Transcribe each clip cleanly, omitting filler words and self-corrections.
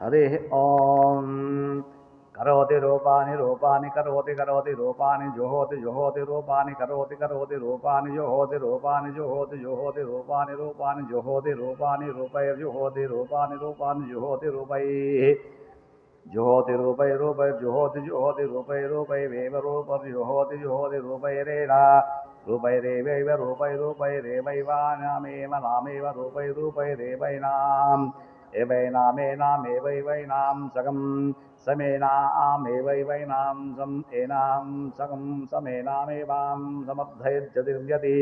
हरिः ॐ करोति रूपाणि रूपाणि करोति करोति रूपाणि जुहोति जुहोति रूपाणि करोति करोति रूपाणि जुहोति रूपाणि जुहोति जुहोति रूपाणि रूपाणि जुहोति रूपाणि रूपैर्जुहोति रूपाणि रूपाणि जुहोति रूपैः जुहोति रूपैर्जुहोति जुहोति रूपैरेव रूपैर्जुहोति जुहोति रूपैरेणा रूपैरेवैव रूपैरेवैवानामेव नामेव रूपैरेवैनाम् एवैनामेनामेवैवैनां सकं समेनामेवैवैनां सम् एनां सकं समेनामेवां समर्थयत्यतिर्यति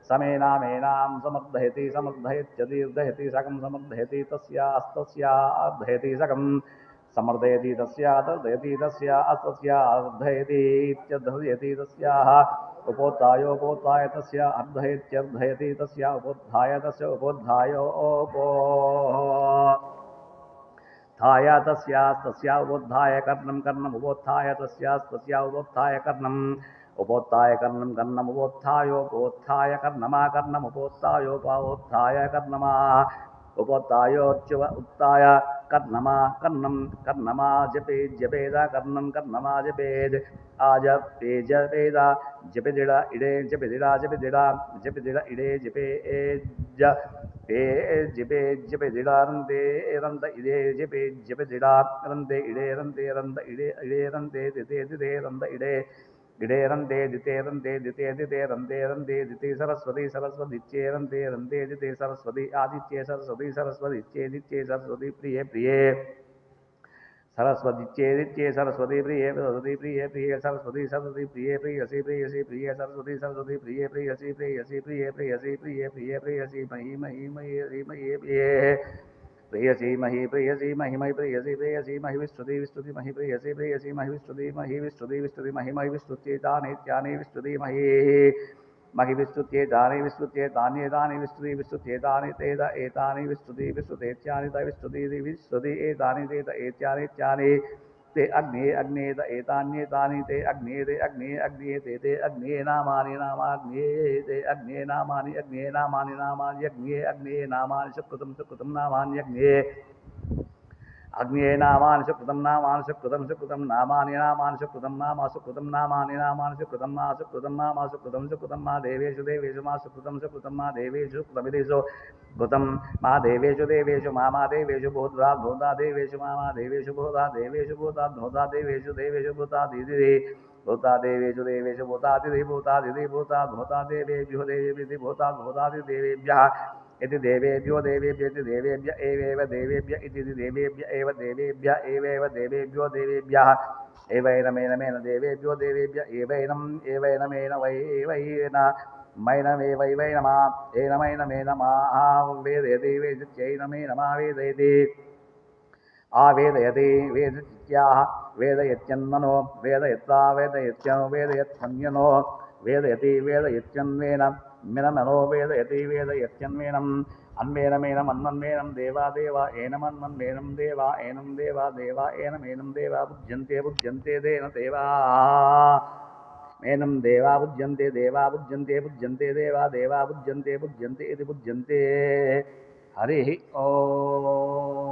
समेनामेनां समर्थयति समर्थयत्यतिर्दयति सकं समर्थयति तस्यास्तस्यार्धयति सकं समर्दयति तस्यादर्दयति तस्यास्तस्यार्धयति इत्यर्धयति तस्याः उपोत्थायोपोत्थाय तस्य अर्धयत्यर्धयति तस्य उपोत्थाय तस्य उपोत्थाय तस्यास्तस्या उपोत्थाय कर्णं कर्णम् उपोत्थाय तस्यास्तस्या उपोत्थाय कर्णम् उपोत्थाय कर्णं कर्णम् उपोत्थायोपोत्थाय कर्णमा कर्णमुपोत्थायोपोत्थाय कर्णमा उपोत्थायोच्युव उत्थाय कर्णमा कर्णं कर्णमा जपेद कर्णं कर्णमा जपेद आजपेद जपेदिडा इडे जपेदिडा जपेदिडा जपेदिडा इडे जपेज पे जपे जपेदिडा रन्ते रन्त इडे जपे जपेदिडा रन्ते इडे रन्ते रन्त इडे इडे रन्ते दिते दिते रन्त इडे इडे रन्ते दिते रन्ते दिते दिते रन्ते रन्ते दिते सरस्वती सरस्वतीच्ये रन्ते रन्ते दिते सरस्वती आदित्ये सरस्वती सरस्वतीच्ये दित्ये सरस्वती प्रिये प्रिये सरस्वतीच्ये सरस्वती प्रिये सरस्वती प्रिये प्रिये सरस्वती सरस्वती प्रिये प्रियसी प्रियसी प्रिये सरस्वती सरस्वती प्रिये प्रियसी प्रियसी प्रिये प्रियसी प्रिये प्रिये प्रियसी मही मही मही मही प्रिये प्रियसी मही प्रियसी मही मही प्रियसी प्रियसी मही विस्तुति विस्तुति मही प्रियसी प्रियसी मही विस्तुति विस्तुति मही मही विस्तुत्येतानि विस्तुति मही मही विस्तुत्येतानि विस्तुत्येतानि विस्तुति विस्तुत्येतानि तेद एतानि विस्तुति विस्तुतेत्यानि त विस्तुति विस्तुति एतानि तेद एत्यानि ते अग्ने अग्नेत एतान्येतानि ते अग्ने ते अग्ने नामानि नामाग्ने ते अग्ने नामानि अग्ने नामानि सुकृतं नामानि अग्ने नामानि सुकृतं नामानि सुकृतं नामानि सुकृतं मा देवेषु मा सुकृतं मा देवेषु कृतमिदेषु कृतं मा देवेषु मा देवेषु भूता देवेषु मा देवेषु भूता देवेषु भूता दिदि भूता देवेषु भूता दिदि भूता देवेभ्यो देवेभ्यो भूता देवेभ्यः इति देवेभ्यो देवेभ्य एवेव देवेभ्य इति देवेभ्य एव देवेभ्यो देवेभ्यः एवैनमेन देवेभ्यो देवेभ्य एवैनमेन वैवैन मैनमेवैवैनमा एनमैनमेनमा वेदयति वेदित्यैनमेनमा वेदयति आवेदयति वेदित्याः वेदयत्यन्मनो वेदयत्ता वेदयत्यनो वेदयत्यन्यनो वेदयति वेदयत्यन्वेन मिनमनो वेदयति वेदयत्यन्वेनम् अन्वेनमेनम् अन्वन्वेनं देवा देवा एनमन्वन्वेनं देवा एनं देवा देवा एनमेनं देवा बुध्यन्ते देन देवा एनं देवा बुध्यन्ते देवा बुध्यन्ते देवा देवा बुध्यन्ते इति बुध्यन्ते हरिः ॐ